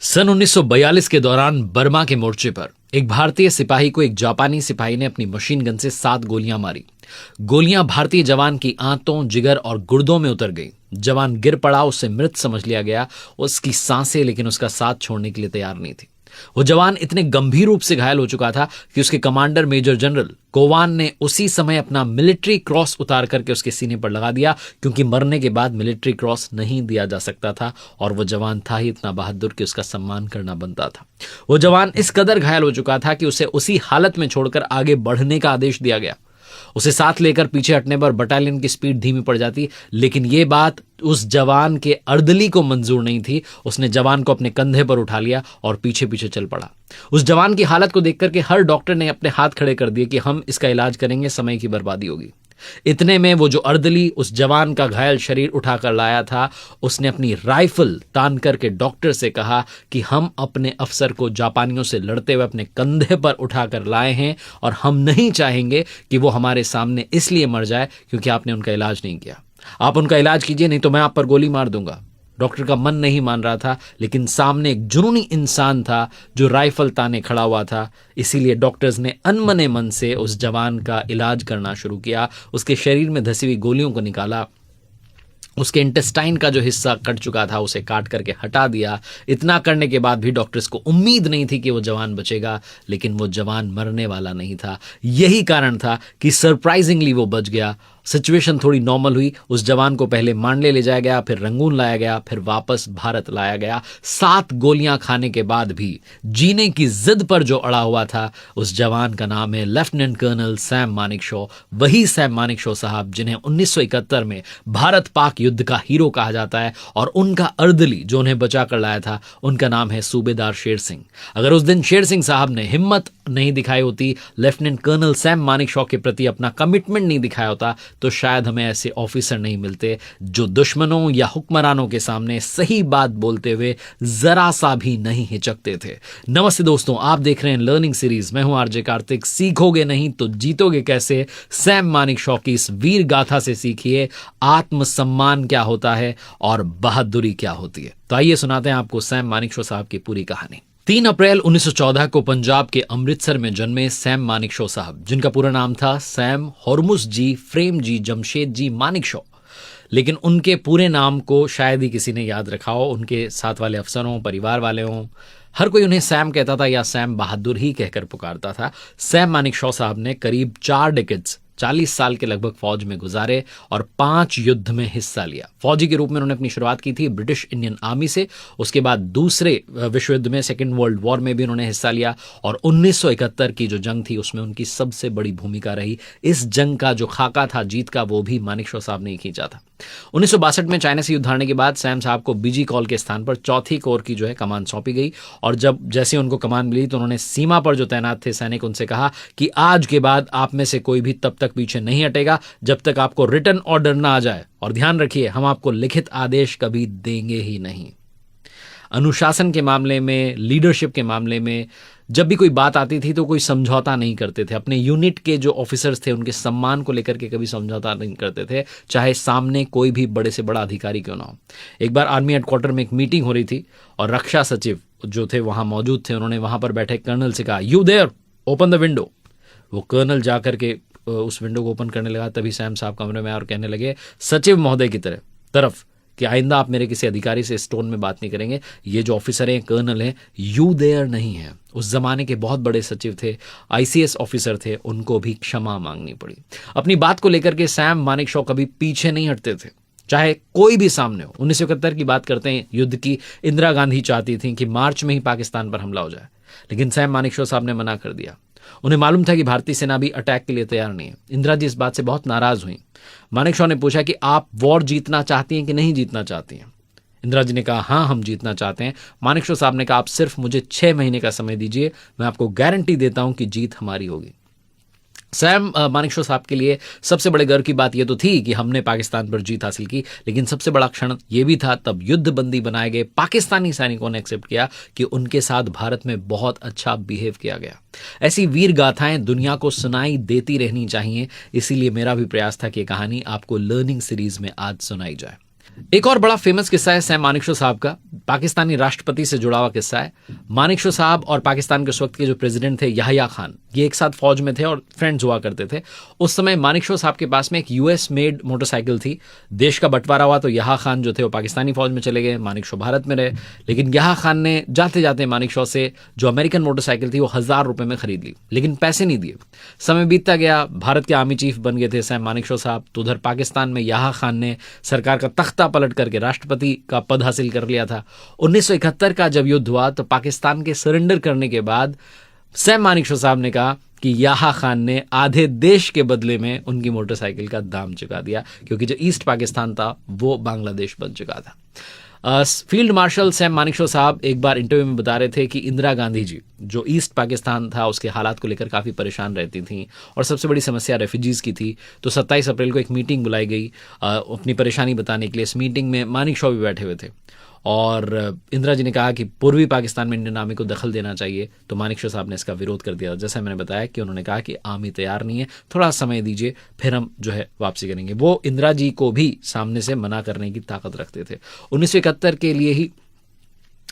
सन 1942 के दौरान बर्मा के मोर्चे पर एक भारतीय सिपाही को एक जापानी सिपाही ने अपनी मशीन गन से 7 गोलियां मारी। गोलियां भारतीय जवान की आंतों, जिगर और गुर्दों में उतर गई। जवान गिर पड़ा, उसे मृत समझ लिया गया। उसकी सांसें लेकिन उसका साथ छोड़ने के लिए तैयार नहीं थी। वो जवान इतने गंभीर रूप से घायल हो चुका था कि उसके कमांडर मेजर जनरल कोवान ने उसी समय अपना मिलिट्री क्रॉस उतार करके उसके सीने पर लगा दिया, क्योंकि मरने के बाद मिलिट्री क्रॉस नहीं दिया जा सकता था और वो जवान था ही इतना बहादुर कि उसका सम्मान करना बनता था। वो जवान इस कदर घायल हो चुका था कि उसे उसी हालत में छोड़कर आगे बढ़ने का आदेश दिया गया। उसे साथ लेकर पीछे हटने पर बटालियन की स्पीड धीमी पड़ जाती, लेकिन यह बात उस जवान के अर्दली को मंजूर नहीं थी। उसने जवान को अपने कंधे पर उठा लिया और पीछे पीछे चल पड़ा। उस जवान की हालत को देखकर के हर डॉक्टर ने अपने हाथ खड़े कर दिए कि हम इसका इलाज करेंगे, समय की बर्बादी होगी। इतने में वो जो अर्दली उस जवान का घायल शरीर उठाकर लाया था, उसने अपनी राइफल तान करके डॉक्टर से कहा कि हम अपने अफसर को जापानियों से लड़ते हुए अपने कंधे पर उठाकर लाए हैं और हम नहीं चाहेंगे कि वो हमारे सामने इसलिए मर जाए क्योंकि आपने उनका इलाज नहीं किया। आप उनका इलाज कीजिए, नहीं तो मैं आप पर गोली मार दूंगा। डॉक्टर का मन नहीं मान रहा था, लेकिन सामने एक जुनूनी इंसान था जो राइफल ताने खड़ा हुआ था। इसीलिए डॉक्टर्स ने अनमने मन से उस जवान का इलाज करना शुरू किया। उसके शरीर में धसी हुई गोलियों को निकाला, उसके इंटेस्टाइन का जो हिस्सा कट चुका था उसे काट करके हटा दिया। इतना करने के बाद भी डॉक्टर्स को उम्मीद नहीं थी कि वो जवान बचेगा, लेकिन वो जवान मरने वाला नहीं था। यही कारण था कि सरप्राइजिंगली वो बच गया। सिचुएशन थोड़ी नॉर्मल हुई। उस जवान को पहले मांडले ले जाया गया, फिर रंगून लाया गया, फिर वापस भारत लाया गया। 7 गोलियां खाने के बाद भी जीने की जिद पर जो अड़ा हुआ था, उस जवान का नाम है लेफ्टिनेंट कर्नल सैम मानेकशॉ। वही सैम मानेकशॉ साहब जिन्हें 1971 में भारत पाक युद्ध का हीरो कहा जाता है, और उनका अर्दली जो उन्हें बचा कर लाया था, उनका नाम है सूबेदार शेर सिंह। अगर उस दिन शेर सिंह साहब ने हिम्मत नहीं दिखाई होती, लेफ्टिनेंट कर्नल सैम मानेकशॉ के प्रति अपना कमिटमेंट नहीं दिखाया होता, तो शायद हमें ऐसे ऑफिसर नहीं मिलते जो दुश्मनों या हुक्मरानों के सामने सही बात बोलते हुए जरा सा भी नहीं हिचकते थे। नमस्ते दोस्तों, आप देख रहे हैं लर्निंग सीरीज। मैं हूं आरजे कार्तिक। सीखोगे नहीं तो जीतोगे कैसे, सैम मानेकशॉ की इस वीर गाथा से सीखिए आत्मसम्मान क्या होता है और बहादुरी क्या होती है। तो आइए सुनाते हैं आपको सैम मानेकशॉ साहब की पूरी कहानी। 3 अप्रैल 1914 को पंजाब के अमृतसर में जन्मे सैम मानेकशॉ साहब, जिनका पूरा नाम था सैम होर्मुस जी फ्रेम जी जमशेद जी मानेकशॉ, लेकिन उनके पूरे नाम को शायद ही किसी ने याद रखा हो। उनके साथ वाले अफसरों, परिवार वाले हों, हर कोई उन्हें सैम कहता था या सैम बहादुर ही कहकर पुकारता था। सैम मानेकशॉ साहब ने करीब 4 डिकेड्स 40 साल के लगभग फौज में गुजारे और 5 युद्ध में हिस्सा लिया। फौजी के रूप में उन्होंने अपनी शुरुआत की थी ब्रिटिश इंडियन आर्मी से। उसके बाद दूसरे विश्व युद्ध में, सेकेंड वर्ल्ड वॉर में भी उन्होंने हिस्सा लिया, और 1971 की जो जंग थी उसमें उनकी सबसे बड़ी भूमिका रही। इस जंग का जो खाका था जीत का, वो भी मानेकशॉ साहब ने खींचा था। 1962 में चाइना से युद्ध हारने के बाद सैम साहब को बीजी कॉल के स्थान पर 4थी कोर की जो है कमान सौंपी गई, और जब जैसे उनको कमान मिली तो उन्होंने सीमा पर जो तैनात थे सैनिक, उनसे कहा कि आज के बाद आप में से कोई भी तब तक पीछे नहीं हटेगा जब तक आपको रिटन ऑर्डर ना आ जाए, और ध्यान रखिए हम आपको लिखित आदेश कभी देंगे ही नहीं। अनुशासन के मामले में, लीडरशिप के मामले में जब भी कोई बात आती थी तो कोई समझौता नहीं करते थे। अपने यूनिट के जो ऑफिसर्स थे उनके सम्मान को लेकर के कभी समझौता नहीं करते थे, चाहे सामने कोई भी बड़े से बड़ा अधिकारी क्यों ना हो। एक बार आर्मी हेडक्वार्टर में एक मीटिंग हो रही थी और रक्षा सचिव जो थे वहां मौजूद थे। उन्होंने वहां पर बैठे कर्नल से कहा, you there, open the window. वो कर्नल जाकर के उस विंडो को ओपन करने लगा। तभी सैम साहब कमरे में और कहने लगे सचिव महोदय की तरफ कि आइंदा आप मेरे किसी अधिकारी से इस टोन में बात नहीं करेंगे। ये जो ऑफिसर हैं, कर्नल हैं, यू देयर नहीं है। उस जमाने के बहुत बड़े सचिव थे, आईसीएस ऑफिसर थे, उनको भी क्षमा मांगनी पड़ी। अपनी बात को लेकर के सैम मानेकशॉ कभी पीछे नहीं हटते थे, चाहे कोई भी सामने हो। 1971 की बात करते हैं, युद्ध की। इंदिरा गांधी चाहती थी कि मार्च में ही पाकिस्तान पर हमला हो जाए, लेकिन सैम मानेकशॉ साहब ने मना कर दिया। उन्हें मालूम था कि भारतीय सेना भी अटैक के लिए तैयार नहीं है। इंदिरा जी इस बात से बहुत नाराज हुई। मानेकशॉ ने पूछा कि आप वॉर जीतना चाहती हैं कि नहीं जीतना चाहती हैं। इंदिरा जी ने कहा हाँ, हम जीतना चाहते हैं। मानेकशॉ साहब ने कहा आप सिर्फ मुझे 6 महीने का समय दीजिए, मैं आपको गारंटी देता हूं कि जीत हमारी होगी। सैम मानेकशॉ साहब के लिए सबसे बड़े गर्व की बात यह तो थी कि हमने पाकिस्तान पर जीत हासिल की, लेकिन सबसे बड़ा क्षण यह भी था तब युद्धबंदी बनाए गए पाकिस्तानी सैनिकों ने एक्सेप्ट किया कि उनके साथ भारत में बहुत अच्छा बिहेव किया गया। ऐसी वीर गाथाएं दुनिया को सुनाई देती रहनी चाहिए। इसीलिए मेरा भी प्रयास था कि कहानी आपको लर्निंग सीरीज में आज सुनाई जाए। एक और बड़ा फेमस किस्सा है सैम मानेकशॉ साहब का, पाकिस्तानी राष्ट्रपति से जुड़ा हुआ किस्सा है। मानेकशॉ साहब और पाकिस्तान के उस वक्त के जो प्रेसिडेंट थे याहिया खान, ये एक साथ फौज में थे और फ्रेंड्स हुआ करते थे। उस समय मानेकशॉ साहब के पास में एक यूएस मेड मोटरसाइकिल थी। देश का बंटवारा हुआ तो याहिया खान जो थे वो पाकिस्तानी फौज में चले गए, मानेकशॉ भारत में रहे। लेकिन याहिया खान ने जाते जाते मानेकशॉ से जो अमेरिकन मोटरसाइकिल थी वो 1000 रुपए में खरीद ली, लेकिन पैसे नहीं दिए। समय बीतता गया, भारत के आर्मी चीफ बन गए थे सैम मानेकशॉ साहब, तो उधर पाकिस्तान में याहिया खान ने सरकार का तख्ता पलट करके राष्ट्रपति का पद हासिल कर लिया था। 1971 का जब युद्ध हुआ तो पाकिस्तान के सरेंडर करने के बाद सैम मानेकशॉ साहब ने कहा कि याहिया खान ने आधे देश के बदले में उनकी मोटरसाइकिल का दाम चुका दिया, क्योंकि जो ईस्ट पाकिस्तान था वो बांग्लादेश बन चुका था। फील्ड मार्शल सैम मानेकशॉ साहब एक बार इंटरव्यू में बता रहे थे कि इंदिरा गांधी जी जो ईस्ट पाकिस्तान था उसके हालात को लेकर काफ़ी परेशान रहती थी और सबसे बड़ी समस्या रेफ्यूजीज़ की थी। तो 27 अप्रैल को एक मीटिंग बुलाई गई अपनी परेशानी बताने के लिए। इस मीटिंग में मानेकशॉ भी बैठे हुए थे और इंदिरा जी ने कहा कि पूर्वी पाकिस्तान में इंडियन आर्मी को दखल देना चाहिए, तो मानेकशॉ साहब ने इसका विरोध कर दिया। जैसा मैंने बताया कि उन्होंने कहा कि आर्मी तैयार नहीं है, थोड़ा समय दीजिए, फिर हम जो है वापसी करेंगे। वो इंदिरा जी को भी सामने से मना करने की ताकत रखते थे। 1971 के लिए ही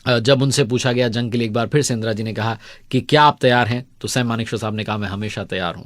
जब उनसे पूछा गया जंग के लिए, एक बार फिर से इंदिरा जी ने कहा कि क्या आप तैयार हैं, तो सैम मानेकशॉ साहब ने कहा मैं हमेशा तैयार हूं।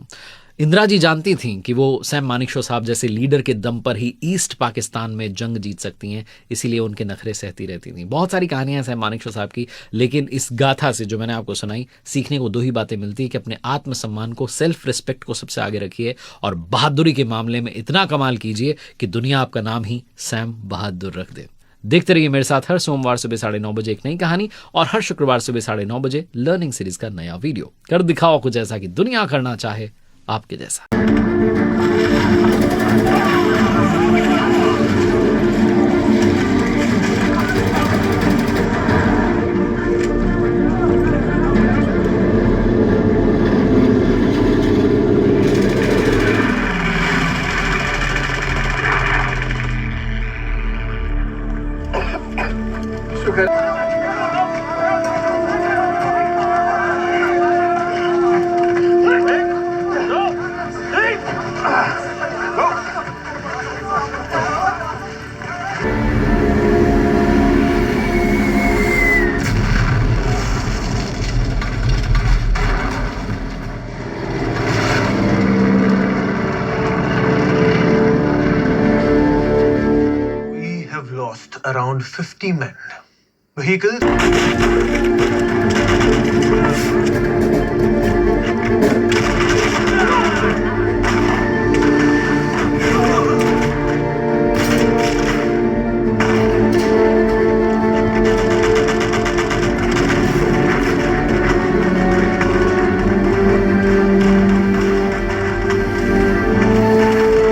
इंदिरा जी जानती थीं कि वो सैम मानेकशॉ साहब जैसे लीडर के दम पर ही ईस्ट पाकिस्तान में जंग जीत सकती हैं, इसीलिए उनके नखरे सहती रहती थीं। बहुत सारी कहानियां हैं सैम मानेकशॉ साहब की, लेकिन इस गाथा से जो मैंने आपको सुनाई, सीखने को दो ही बातें मिलती है कि अपने आत्मसम्मान को, सेल्फ रिस्पेक्ट को सबसे आगे रखिए और बहादुरी के मामले में इतना कमाल कीजिए कि दुनिया आपका नाम ही सैम बहादुर रख दे। देखते रहिए मेरे साथ हर सोमवार सुबह 9:30 बजे एक नई कहानी और हर शुक्रवार सुबह 9:30 बजे लर्निंग सीरीज का नया वीडियो। कर दिखाओ कुछ ऐसा कि दुनिया करना चाहे आपके जैसा। Around 50 men. Vehicles.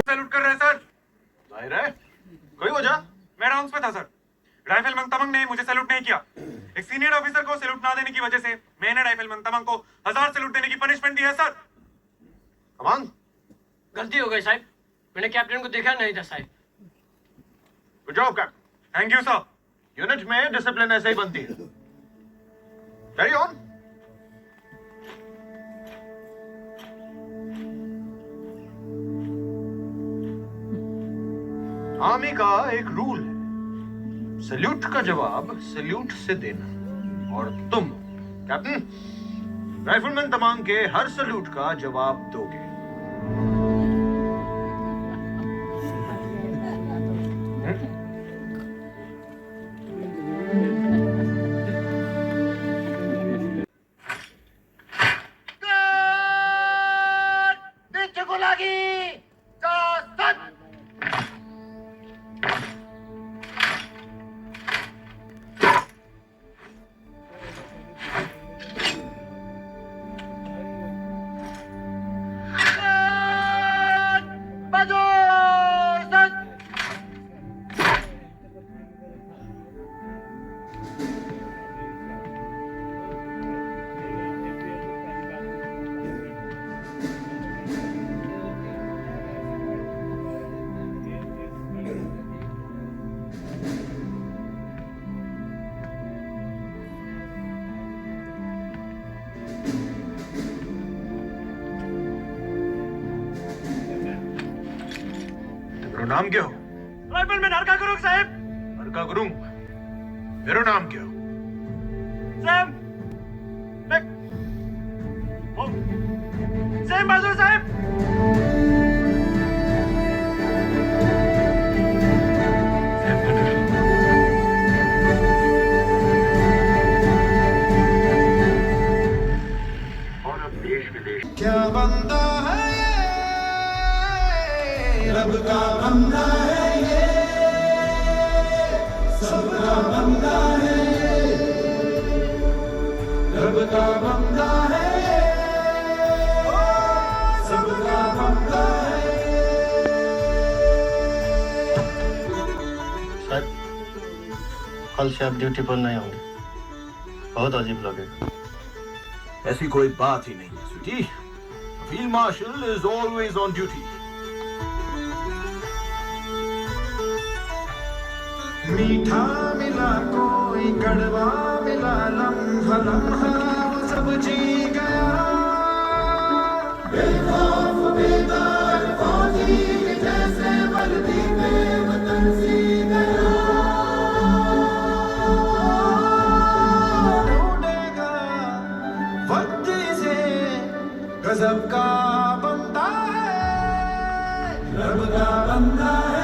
सैल्यूट कर रहे हैं सर। जाहिर है, कोई वजह? मैं राउंड्स पे था सर। राइफलमैन तमंग ने मुझे सैल्यूट नहीं किया। एक सीनियर ऑफिसर को सैल्यूट ना देने की वजह से मैंने राइफलमैन तमंग को 1000 सैल्यूट देने की पनिशमेंट दी है सर। तमंग, गलती हो गई साहब, मैंने कैप्टन को देखा नहीं था साहब। Good job captain. Thank you sir. Unit में डिसिप्लिन ऐसे ही बनती है। Carry on. आर्मी का एक रूल है, सैल्यूट का जवाब सैल्यूट से देना, और तुम कैप्टन राइफलमैन तमांग के हर सैल्यूट का जवाब दोगे। नीचे को लागी नाम क्या हो? प्रिंसिपल मैं नरका करूंगा साहब। हरका करूं? मेरा नाम क्या? सैम सैम बहादुर साहब। क्या बंदा है ये, रब का बंदा है ये, सबका बंदा है ये, रब का बंदा है ये, सबका बंदा है ये। सर, कल से आप ड्यूटी पर नहीं होंगे। बहुत अजीब लगेगा। ऐसी कोई बात ही नहीं है sweetie. Field marshal is always on duty. मीठा मिला कोई कड़वा मिला, लम्हा लम्हा वो सब जी गया। बेखौफ बेदार फौजी के जैसे वर्दी पे वतन सी गया। ढूंढेगा वक्त से गजब का बंदा है, रब का बंदा है।